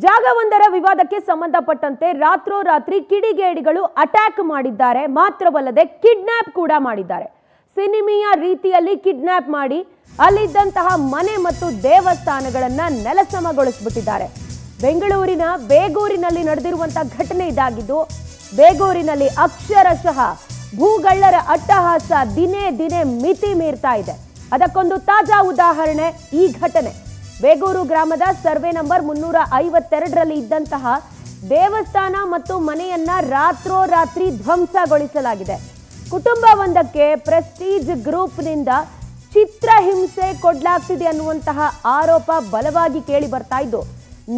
ಜಾಗವೊಂದರ ವಿವಾದಕ್ಕೆ ಸಂಬಂಧಪಟ್ಟಂತೆ ರಾತ್ರೋರಾತ್ರಿ ಕಿಡಿಗೇಡಿಗಳು ಅಟ್ಯಾಕ್ ಮಾಡಿದ್ದಾರೆ. ಮಾತ್ರವಲ್ಲದೆ ಕಿಡ್ನಾಪ್ ಕೂಡ ಮಾಡಿದ್ದಾರೆ. ಸಿನಿಮೀಯ ರೀತಿಯಲ್ಲಿ ಕಿಡ್ನಾಪ್ ಮಾಡಿ ಅಲ್ಲಿದ್ದಂತಹ ಮನೆ ಮತ್ತು ದೇವಸ್ಥಾನಗಳನ್ನ ನೆಲಸಮಗೊಳಿಸಿಬಿಟ್ಟಿದ್ದಾರೆ. ಬೆಂಗಳೂರಿನ ಬೇಗೂರಿನಲ್ಲಿ ನಡೆದಿರುವಂತಹ ಘಟನೆ ಇದಾಗಿದ್ದು, ಬೇಗೂರಿನಲ್ಲಿ ಅಕ್ಷರಶಃ ಭೂಗಳ್ಳರ ಅಟ್ಟಹಾಸ ದಿನೇ ದಿನೇ ಮಿತಿ ಮೀರ್ತಾ ಇದೆ. ಅದಕ್ಕೊಂದು ತಾಜಾ ಉದಾಹರಣೆ ಈ ಘಟನೆ. ಬೇಗೂರು ಗ್ರಾಮದ ಸರ್ವೆ ನಂಬರ್ 352ರಲ್ಲಿ ಇದ್ದಂತಹ ದೇವಸ್ಥಾನ ಮತ್ತು ಮನೆಯನ್ನ ರಾತ್ರೋರಾತ್ರಿ ಧ್ವಂಸಗೊಳಿಸಲಾಗಿದೆ. ಕುಟುಂಬವೊಂದಕ್ಕೆ ಪ್ರೆಸ್ಟೀಜ್ ಗ್ರೂಪ್ನಿಂದ ಚಿತ್ರಹಿಂಸೆ ಕೊಡಲಾಗ್ತಿದೆ ಅನ್ನುವಂತಹ ಆರೋಪ ಬಲವಾಗಿ ಕೇಳಿ ಬರ್ತಾ ಇದ್ದು,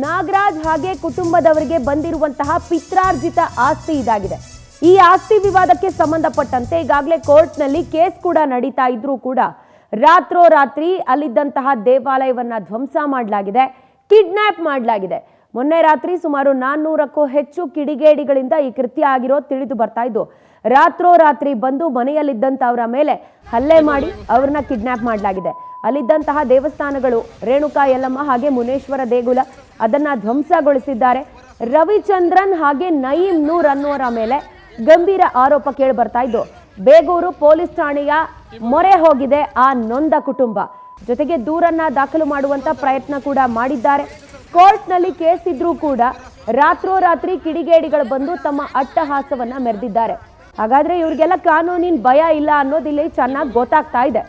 ನಾಗರಾಜ್ ಹಾಗೆ ಕುಟುಂಬದವರಿಗೆ ಬಂದಿರುವಂತಹ ಪಿತ್ರಾರ್ಜಿತ ಆಸ್ತಿ ಇದಾಗಿದೆ. ಈ ಆಸ್ತಿ ವಿವಾದಕ್ಕೆ ಸಂಬಂಧಪಟ್ಟಂತೆ ಈಗಾಗಲೇ ಕೋರ್ಟ್ನಲ್ಲಿ ಕೇಸ್ ಕೂಡ ನಡೀತಾ ಇದ್ರೂ ಕೂಡ ರಾತ್ರೋರಾತ್ರಿ ಅಲ್ಲಿದ್ದಂತಹ ದೇವಾಲಯವನ್ನ ಧ್ವಂಸ ಮಾಡಲಾಗಿದೆ, ಕಿಡ್ನಾಪ್ ಮಾಡಲಾಗಿದೆ. ಮೊನ್ನೆ ರಾತ್ರಿ ಸುಮಾರು 400ಕ್ಕೂ ಹೆಚ್ಚು ಕಿಡಿಗೇಡಿಗಳಿಂದ ಈ ಕೃತ್ಯ ಆಗಿರೋದು ತಿಳಿದು ಬರ್ತಾ ಇದ್ದು, ರಾತ್ರೋರಾತ್ರಿ ಬಂದು ಮನೆಯಲ್ಲಿದ್ದಂಥವರ ಮೇಲೆ ಹಲ್ಲೆ ಮಾಡಿ ಅವ್ರನ್ನ ಕಿಡ್ನಾಪ್ ಮಾಡಲಾಗಿದೆ. ಅಲ್ಲಿದ್ದಂತಹ ದೇವಸ್ಥಾನಗಳು ರೇಣುಕಾ ಯಲ್ಲಮ್ಮ ಹಾಗೆ ಮುನೇಶ್ವರ ದೇಗುಲ ಅದನ್ನ ಧ್ವಂಸಗೊಳಿಸಿದ್ದಾರೆ. ರವಿಚಂದ್ರನ್ ಹಾಗೆ ನಯೀಂ ನೂರ್ ಅನ್ನುವರ ಮೇಲೆ ಗಂಭೀರ ಆರೋಪ ಕೇಳಿ ಬರ್ತಾ ಇದ್ದು, ಬೇಗೂರು ಪೊಲೀಸ್ ಠಾಣೆಯ ಮೊರೆ ಹೋಗಿದೆ ಆ ನೊಂದ ಕುಟುಂಬ. ಜೊತೆಗೆ ದೂರನ್ನ ದಾಖಲು ಮಾಡುವಂತ ಪ್ರಯತ್ನ ಕೂಡ ಮಾಡಿದ್ದಾರೆ. ಕೋರ್ಟ್ನಲ್ಲಿ ಕೇಸ್ ಇದ್ರೂ ಕೂಡ ರಾತ್ರೋರಾತ್ರಿ ಕಿಡಿಗೇಡಿಗಳು ಬಂದು ತಮ್ಮ ಅಟ್ಟಹಾಸವನ್ನ ಮೆರೆದಿದ್ದಾರೆ. ಹಾಗಾದ್ರೆ ಇವ್ರಿಗೆಲ್ಲ ಕಾನೂನಿನ ಭಯ ಇಲ್ಲ ಅನ್ನೋದು ಇಲ್ಲಿ ಚೆನ್ನಾಗಿ ಗೊತ್ತಾಗ್ತಾ ಇದೆ.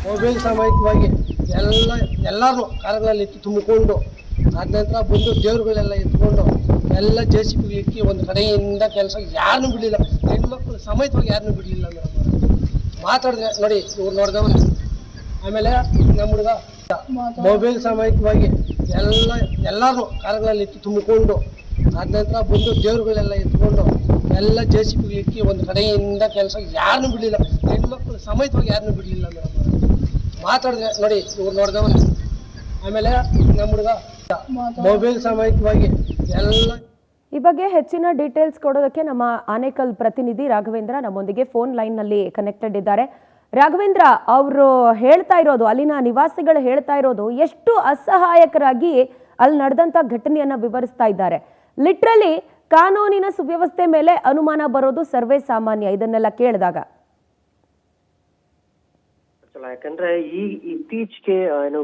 ಮೊಬೈಲ್ ಸಮೇತವಾಗಿ ಎಲ್ಲರೂ ಕಾರುಗಳಲ್ಲಿ ತುಂಬಿಕೊಂಡು ಅದ ನಂತರ ಬಂದು ದೇವ್ರುಗಳೆಲ್ಲ ಎತ್ಕೊಂಡು ಎಲ್ಲ JCB ಇಕ್ಕಿ ಒಂದು ಕಡೆಯಿಂದ ಕೆಲಸ ಯಾರನ್ನೂ ಬಿಡಲಿಲ್ಲ. ಹೆಣ್ಮಕ್ಳು ಸಮೇತವಾಗಿ ಯಾರನ್ನೂ ಬಿಡಲಿಲ್ಲ. ಮಾತಾಡಿದ್ರೆ ನೋಡಿ ಇವ್ರು ನೋಡಿದವ್ರೆ. ಆಮೇಲೆ ನಮ್ಮ ಹುಡುಗ ಮೊಬೈಲ್ ಸಮೇತವಾಗಿ ಎಲ್ಲರೂ ಕಾರುಗಳಲ್ಲಿ ತುಂಬಿಕೊಂಡು ಅದ ನಂತರ ಬಂದು ದೇವ್ರುಗಳೆಲ್ಲ ಎತ್ಕೊಂಡು ಎಲ್ಲ JCB ಇಕ್ಕಿ ಒಂದು ಕಡೆಯಿಂದ ಕೆಲಸ ಯಾರನ್ನೂ ಬಿಡಲಿಲ್ಲ. ಹೆಣ್ಮಕ್ಳು ಸಮೇತವಾಗಿ ಯಾರನ್ನೂ ಬಿಡಲಿಲ್ಲ. ಮಾತಾಡಿದ್ರೆ ನೋಡಿ ಇವ್ರು ನೋಡಿದವ್ರೆ. ಆಮೇಲೆ ನಮ್ಮ ಹುಡುಗ ಮೊಬೈಲ್ ಸಮೇತವಾಗಿ ಈ ಬಗ್ಗೆ ಹೆಚ್ಚಿನ ಡೀಟೇಲ್ಸ್ ಕೊಡೋದಕ್ಕೆ ನಮ್ಮ ಆನೇಕಲ್ ಪ್ರತಿನಿಧಿ ರಾಘವೇಂದ್ರ ನಮ್ಮೊಂದಿಗೆ ಫೋನ್ ಲೈನ್ ನಲ್ಲಿ ಕನೆಕ್ಟೆಡ್ ಇದ್ದಾರೆ. ರಾಘವೇಂದ್ರ, ಅವರು ಹೇಳ್ತಾ ಇರೋದು, ಅಲ್ಲಿನ ನಿವಾಸಿಗಳು ಹೇಳ್ತಾ ಇರೋದು ಎಷ್ಟು ಅಸಹಾಯಕರಾಗಿ ಅಲ್ಲಿ ನಡೆದಂತ ಘಟನೆಯನ್ನ ವಿವರಿಸ್ತಾ ಇದ್ದಾರೆ. ಲಿಟ್ರಲಿ ಕಾನೂನಿನ ಸುವ್ಯವಸ್ಥೆ ಮೇಲೆ ಅನುಮಾನ ಬರೋದು ಸರ್ವೇ ಸಾಮಾನ್ಯ ಇದನ್ನೆಲ್ಲ ಕೇಳಿದಾಗ. ಯಾಕಂದ್ರೆ ಇತ್ತೀಚೆಗೆ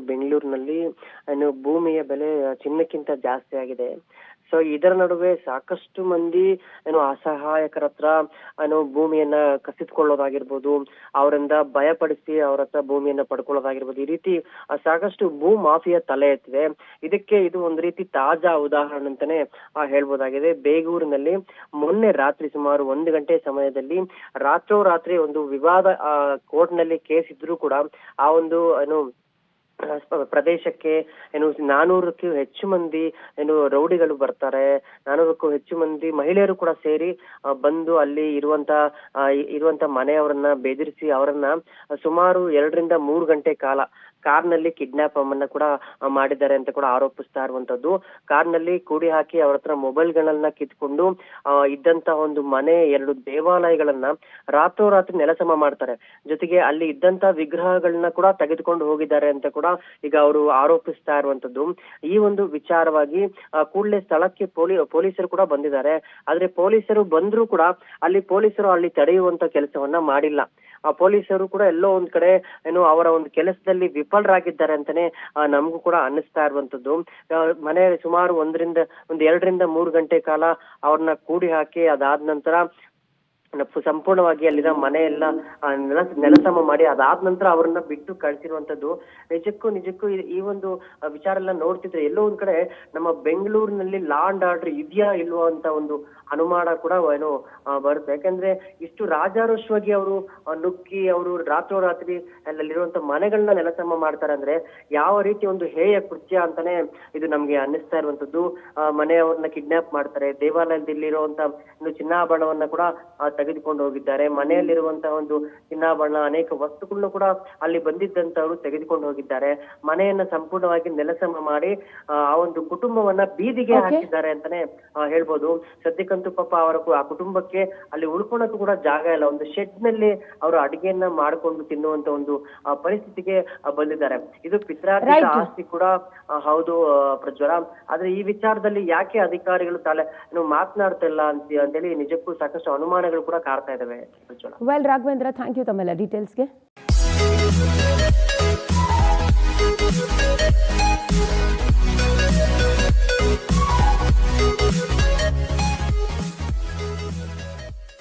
ಬೆಂಗಳೂರಿನಲ್ಲಿ ಭೂಮಿಯ ಬೆಲೆ ಚಿನ್ನಕ್ಕಿಂತ ಜಾಸ್ತಿ ಆಗಿದೆ. ಸೊ ಇದರ ನಡುವೆ ಸಾಕಷ್ಟು ಮಂದಿ ಅಸಹಾಯಕರ ಹತ್ರ ಭೂಮಿಯನ್ನ ಕಸಿದುಕೊಳ್ಳೋದಾಗಿರ್ಬೋದು, ಅವರಿಂದ ಭಯಪಡಿಸಿ ಅವ್ರ ಹತ್ರ ಭೂಮಿಯನ್ನ ಪಡ್ಕೊಳ್ಳೋದಾಗಿರ್ಬೋದು, ಈ ರೀತಿ ಸಾಕಷ್ಟು ಭೂ ಮಾಫಿಯಾ ತಲೆ ಎತ್ತಿದೆ. ಇದಕ್ಕೆ ಇದು ಒಂದು ರೀತಿ ತಾಜಾ ಉದಾಹರಣೆ ಅಂತಾನೆ ಹೇಳ್ಬೋದಾಗಿದೆ. ಬೇಗೂರಿನಲ್ಲಿ ಮೊನ್ನೆ ರಾತ್ರಿ ಸುಮಾರು 1 ಗಂಟೆ ಸಮಯದಲ್ಲಿ ರಾತ್ರೋರಾತ್ರಿ ಒಂದು ವಿವಾದ ಕೋರ್ಟ್ ನಲ್ಲಿ ಕೇಸ್ ಇದ್ರೂ ಕೂಡ ಆ ಒಂದು ಪ್ರದೇಶಕ್ಕೆ 400ಕ್ಕೂ ಹೆಚ್ಚು ಮಂದಿ ರೌಡಿಗಳು ಬರ್ತಾರೆ. 400ಕ್ಕೂ ಹೆಚ್ಚು ಮಂದಿ ಮಹಿಳೆಯರು ಕೂಡ ಸೇರಿ ಬಂದು ಅಲ್ಲಿ ಇರುವಂತ ಮನೆಯವರನ್ನ ಬೆದರಿಸಿ ಅವರನ್ನ ಸುಮಾರು 2 ರಿಂದ 3 ಗಂಟೆ ಕಾಲ ಕಾರ್ನಲ್ಲಿ ಕಿಡ್ನಾಪ್ ಅನ್ನ ಕೂಡ ಮಾಡಿದ್ದಾರೆ ಅಂತ ಕೂಡ ಆರೋಪಿಸ್ತಾ ಇರುವಂತದ್ದು. ಕಾರ್ನಲ್ಲಿ ಕೂಡಿ ಹಾಕಿ ಅವ್ರ ಹತ್ರ ಮೊಬೈಲ್ಗಳನ್ನ ಕಿತ್ಕೊಂಡು ಇದ್ದಂತ ಒಂದು ಮನೆ 2 ದೇವಾಲಯಗಳನ್ನ ರಾತ್ರೋರಾತ್ರಿ ನೆಲಸಮ ಮಾಡ್ತಾರೆ. ಜೊತೆಗೆ ಅಲ್ಲಿ ಇದ್ದಂತ ವಿಗ್ರಹಗಳನ್ನ ಕೂಡ ತೆಗೆದುಕೊಂಡು ಹೋಗಿದ್ದಾರೆ ಅಂತ ಕೂಡ ಈಗ ಅವರು ಆರೋಪಿಸ್ತಾ ಇರುವಂತದ್ದು. ಈ ಒಂದು ವಿಚಾರವಾಗಿ ಕೂಡಲೇ ಸ್ಥಳಕ್ಕೆ ಪೊಲೀಸರು ಕೂಡ ಬಂದಿದ್ದಾರೆ. ಆದ್ರೆ ಪೊಲೀಸರು ಬಂದ್ರೂ ಕೂಡ ಪೊಲೀಸರು ಅಲ್ಲಿ ತಡೆಯುವಂತ ಕೆಲಸವನ್ನ ಮಾಡಿಲ್ಲ. ಆ ಪೊಲೀಸರು ಕೂಡ ಎಲ್ಲೋ ಒಂದ್ ಕಡೆ ಅವರ ಒಂದು ಕೆಲಸದಲ್ಲಿ ವಿಫಲರಾಗಿದ್ದಾರೆ ಅಂತಾನೆ ನಮಗೂ ಕೂಡ ಅನ್ನಿಸ್ತಾ ಇರುವಂತದ್ದು. ಮನೆ ಸುಮಾರು 1 ರಿಂದ 2 ರಿಂದ 3 ಗಂಟೆ ಕಾಲ ಅವ್ರನ್ನ ಕೂಡಿ ಹಾಕಿ ಅದಾದ ನಂತರ ಸಂಪೂರ್ಣವಾಗಿ ಅಲ್ಲಿನ ಮನೆ ಎಲ್ಲ ನೆಲಸಮ ಮಾಡಿ ಅದಾದ ನಂತರ ಅವ್ರನ್ನ ಬಿಟ್ಟು ಕಳ್ಸಿರುವಂತದ್ದು. ನಿಜಕ್ಕೂ ಈ ಒಂದು ವಿಚಾರ ಎಲ್ಲ ನೋಡ್ತಿದ್ರೆ ಎಲ್ಲೋ ಒಂದ್ ಕಡೆ ನಮ್ಮ ಬೆಂಗಳೂರಿನಲ್ಲಿ ಲಾ ಅಂಡ್ ಆರ್ಡರ್ ಇದೆಯಾ ಇಲ್ವಾ ಅಂತ ಒಂದು ಅನುಮಾನ ಕೂಡ ಬರುತ್ತೆ. ಯಾಕಂದ್ರೆ ಇಷ್ಟು ರಾಜಾರೋಷವಾಗಿ ಅವರು ನುಗ್ಗಿ ಅವರು ರಾತ್ರೋರಾತ್ರಿ ಅಲ್ಲಿರುವಂತ ಮನೆಗಳನ್ನ ನೆಲಸಮ ಮಾಡ್ತಾರೆ ಅಂದ್ರೆ ಯಾವ ರೀತಿ ಒಂದು ಹೇಯ ಕೃತ್ಯ ಅಂತಾನೆ ಇದು ನಮ್ಗೆ ಅನ್ನಿಸ್ತಾ ಇರುವಂತದ್ದು. ಮನೆಯವ್ರನ್ನ ಕಿಡ್ನಾಪ್ ಮಾಡ್ತಾರೆ, ದೇವಾಲಯದಲ್ಲಿರುವಂತ ಚಿನ್ನಾಭರಣವನ್ನ ಕೂಡ ತೆಗೆದುಕೊಂಡು ಹೋಗಿದ್ದಾರೆ. ಮನೆಯಲ್ಲಿರುವಂತಹ ಒಂದು ಚಿನ್ನಾಭರಣ ಅನೇಕ ವಸ್ತುಗಳನ್ನು ಕೂಡ ಅಲ್ಲಿ ಬಂದಿದ್ದಂತವರು ತೆಗೆದುಕೊಂಡು ಹೋಗಿದ್ದಾರೆ. ಮನೆಯನ್ನ ಸಂಪೂರ್ಣವಾಗಿ ನೆಲಸಮ ಮಾಡಿ ಆ ಒಂದು ಕುಟುಂಬವನ್ನ ಬೀದಿಗೆ ಹಾಕಿದ್ದಾರೆ ಅಂತಾನೆ ಹೇಳ್ಬೋದು. ಸದ್ಯಕ್ಕಂತೂ ಪಾಪ ಆ ಕುಟುಂಬಕ್ಕೆ ಅಲ್ಲಿ ಉಳ್ಕೊಳಕ್ಕೂ ಕೂಡ ಜಾಗ ಇಲ್ಲ. ಒಂದು ಶೆಡ್ ನಲ್ಲಿ ಅವರು ಅಡಿಗೆಯನ್ನ ಮಾಡಿಕೊಂಡು ತಿನ್ನುವಂತ ಒಂದು ಪರಿಸ್ಥಿತಿಗೆ ಬಂದಿದ್ದಾರೆ. ಇದು ಪಿತ್ರಾರ್ಜಿತ ಆಸ್ತಿ ಕೂಡ ಹೌದು ಪ್ರಜ್ವಲ. ಆದ್ರೆ ಈ ವಿಚಾರದಲ್ಲಿ ಯಾಕೆ ಅಧಿಕಾರಿಗಳು ಮಾತನಾಡ್ತಾ ಇಲ್ಲ ಅಂತೇಳಿ ನಿಜಕ್ಕೂ ಸಾಕಷ್ಟು ಅನುಮಾನಗಳು ಕೂಡ ಕಾಡ್ತಾ ಇದಾವೆ ಪ್ರಜ್ವಲ. ವೆಲ್ ರಾಘವೇಂದ್ರ, ಥ್ಯಾಂಕ್ ಯು ತಮ್ಮೆಲ್ಲ ಡೀಟೇಲ್ಸ್ಗೆ.